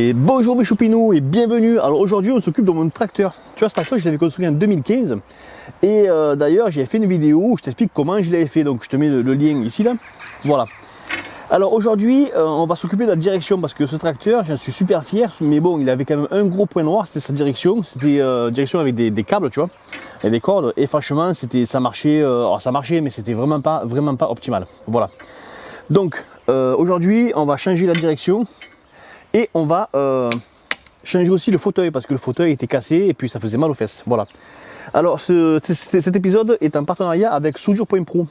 Et bonjour mes choupinous et bienvenue. Alors aujourd'hui on s'occupe de mon tracteur. Tu vois, ce tracteur je l'avais construit en 2015 et d'ailleurs j'ai fait une vidéo où je t'explique comment je l'avais fait. Donc je te mets le lien ici là. Voilà. Alors aujourd'hui on va s'occuper de la direction parce que ce tracteur j'en suis super fier, mais bon il avait quand même un gros point noir, c'était sa direction. C'était direction avec des câbles, tu vois, et des cordes, et franchement ça marchait, alors ça marchait mais c'était vraiment pas optimal. Voilà. Donc aujourd'hui on va changer la direction. Et on va changer aussi le fauteuil parce que le fauteuil était cassé et puis ça faisait mal aux fesses. Voilà. Alors cet épisode est en partenariat avec Soudure.pro.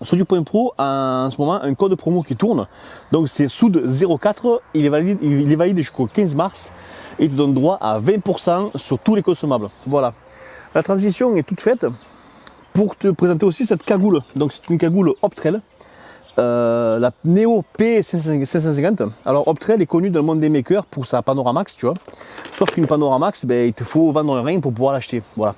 Soudure.pro a en ce moment un code promo qui tourne. Donc c'est Soud04. Il est valide jusqu'au 15 mars. Et il te donne droit à 20% sur tous les consommables. Voilà. La transition est toute faite pour te présenter aussi cette cagoule. Donc c'est une cagoule Optrel. La Neo P550. Alors Optrel est connu dans le monde des makers pour sa Panoramax, tu vois. Sauf qu'une Panoramax, ben, il te faut vendre un rein pour pouvoir l'acheter. Voilà.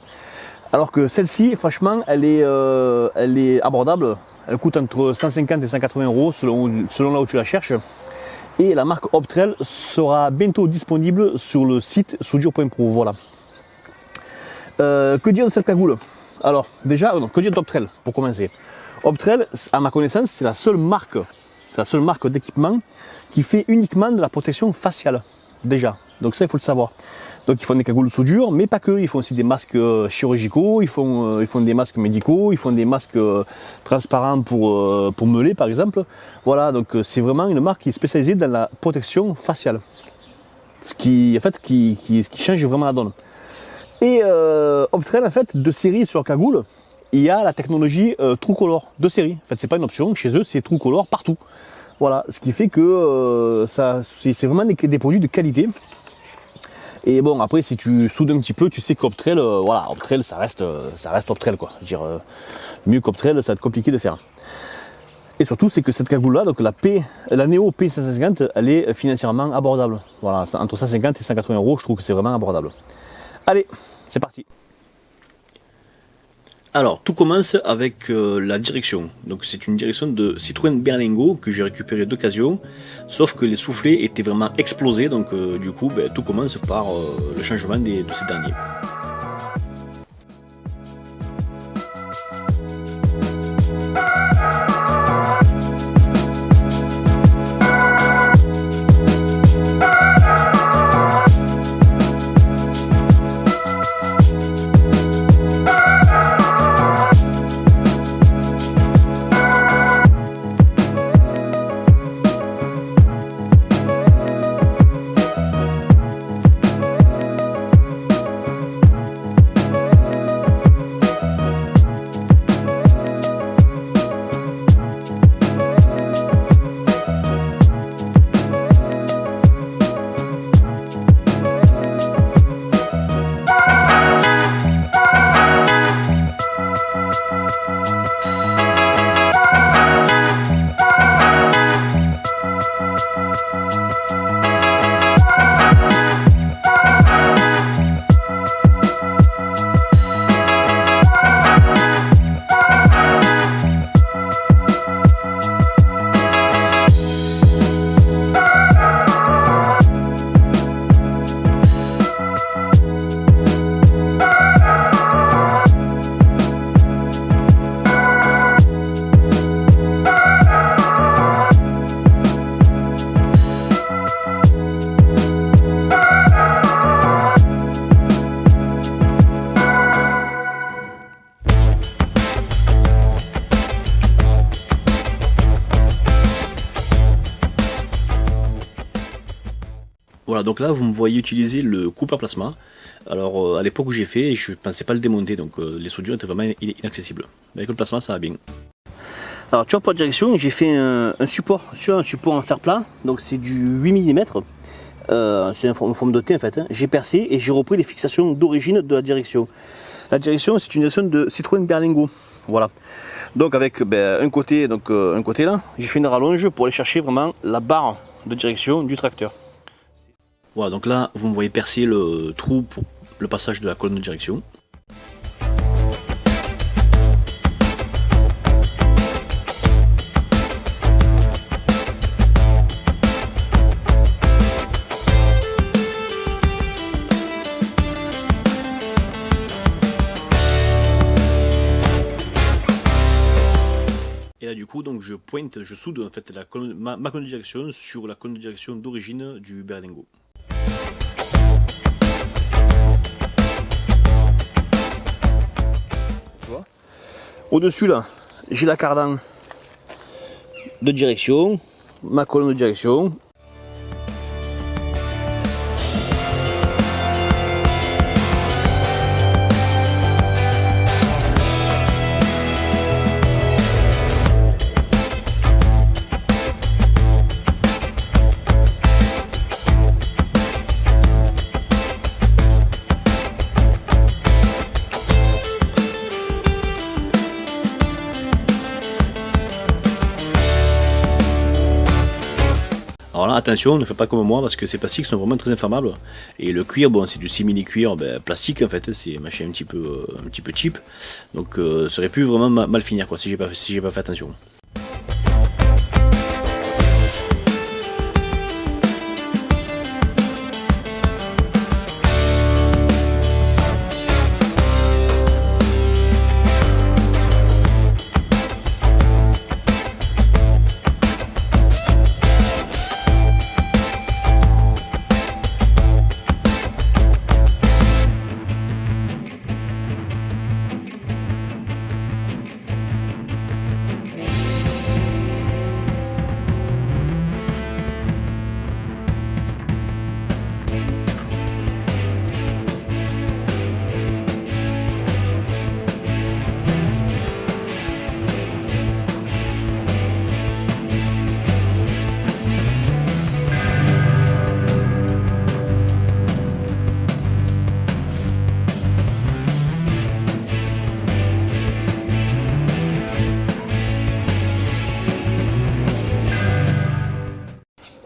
Alors que celle-ci, franchement, elle est abordable. Elle coûte entre 150 et 180 euros selon là où tu la cherches. Et la marque Optrel sera bientôt disponible sur le site Soudure.pro. Voilà. Que dire de cette cagoule? Alors déjà, que dire d'Optrel pour commencer? Optrel, à ma connaissance, c'est la seule marque d'équipement qui fait uniquement de la protection faciale, déjà. Donc ça, il faut le savoir. Donc ils font des cagoules de soudure, mais pas que. Ils font aussi des masques chirurgicaux, ils font des masques médicaux, ils font des masques transparents pour meuler, par exemple. Voilà, donc c'est vraiment une marque qui est spécialisée dans la protection faciale. Ce qui, en fait, qui change vraiment la donne. Et Optrel, en fait, de série sur cagoule, il y a la technologie TrueColor de série. En fait, c'est pas une option. Chez eux, c'est TrueColor partout. Voilà, ce qui fait que c'est vraiment des produits de qualité. Et bon, après, si tu soudes un petit peu, tu sais qu'Optrel, voilà, Optrel, ça reste Optrel, quoi. Je veux dire, mieux qu'Optrel, ça va être compliqué de faire. Et surtout, c'est que cette cagoule-là, donc la Neo P550, elle est financièrement abordable. Voilà, entre 150 et 180 euros, je trouve que c'est vraiment abordable. Allez, c'est parti. Alors, tout commence avec la direction. Donc, c'est une direction de Citroën Berlingo que j'ai récupérée d'occasion. Sauf que les soufflets étaient vraiment explosés. Donc, du coup, tout commence par le changement de ces derniers. Voilà, donc là vous me voyez utiliser le coupeur plasma. Alors à l'époque où j'ai fait, je ne pensais pas le démonter, donc les soudures étaient vraiment inaccessibles. Mais avec le plasma ça va bien. Alors tu vois, pour la direction, j'ai fait un support en fer plat, donc c'est du 8 mm. C'est une forme de T en fait. Hein. J'ai percé et j'ai repris les fixations d'origine de la direction. La direction, c'est une direction de Citroën Berlingo. Voilà. Donc avec un côté là, j'ai fait une rallonge pour aller chercher vraiment la barre de direction du tracteur. Voilà, donc là, vous me voyez percer le trou pour le passage de la colonne de direction. coup, donc je pointe, je soude en fait ma colonne de direction sur la colonne de direction d'origine du berlingot. Au-dessus là, j'ai la cardan de direction, ma colonne de direction. Alors là, attention, ne faites pas comme moi parce que ces plastiques sont vraiment très inflammables. Et le cuir, bon, c'est du simili-cuir plastique en fait, c'est machin un petit peu cheap. Donc ça aurait pu vraiment mal finir quoi, si j'ai pas fait attention.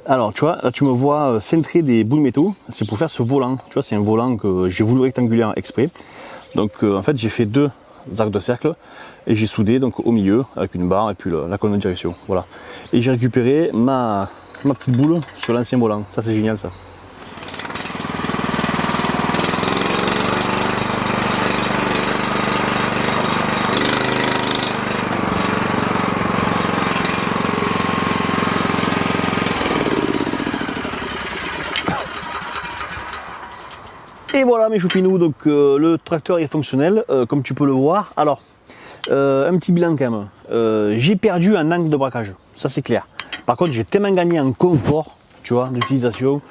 Alors tu vois, là tu me vois centrer des bouts de métaux, c'est pour faire ce volant. Tu vois, c'est un volant que j'ai voulu rectangulaire exprès. Donc en fait j'ai fait deux arcs de cercle et j'ai soudé donc au milieu avec une barre et puis la colonne de direction. Voilà. Et j'ai récupéré ma petite boule sur l'ancien volant. Ça c'est génial ça. Et voilà mes choupinous, donc le tracteur est fonctionnel, comme tu peux le voir. Alors, un petit bilan quand même. J'ai perdu un angle de braquage, ça c'est clair. Par contre, j'ai tellement gagné en confort, tu vois, d'utilisation,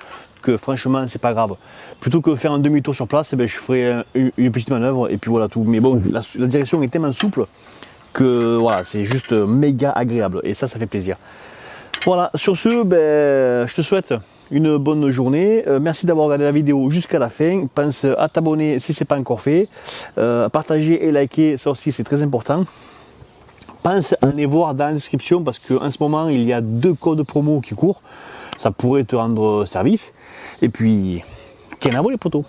que franchement, c'est pas grave. Plutôt que faire un demi-tour sur place, eh ben, je ferai une petite manœuvre et puis voilà tout. Mais bon, la direction est tellement souple que voilà, c'est juste méga agréable et ça fait plaisir. Voilà, sur ce, je te souhaite une bonne journée. Merci d'avoir regardé la vidéo jusqu'à la fin. Pense à t'abonner si ce n'est pas encore fait. Partager et liker, ça aussi c'est très important. Pense à aller voir dans la description parce qu'en ce moment il y a 2 codes promo qui courent. Ça pourrait te rendre service. Et puis, kenavo les potos.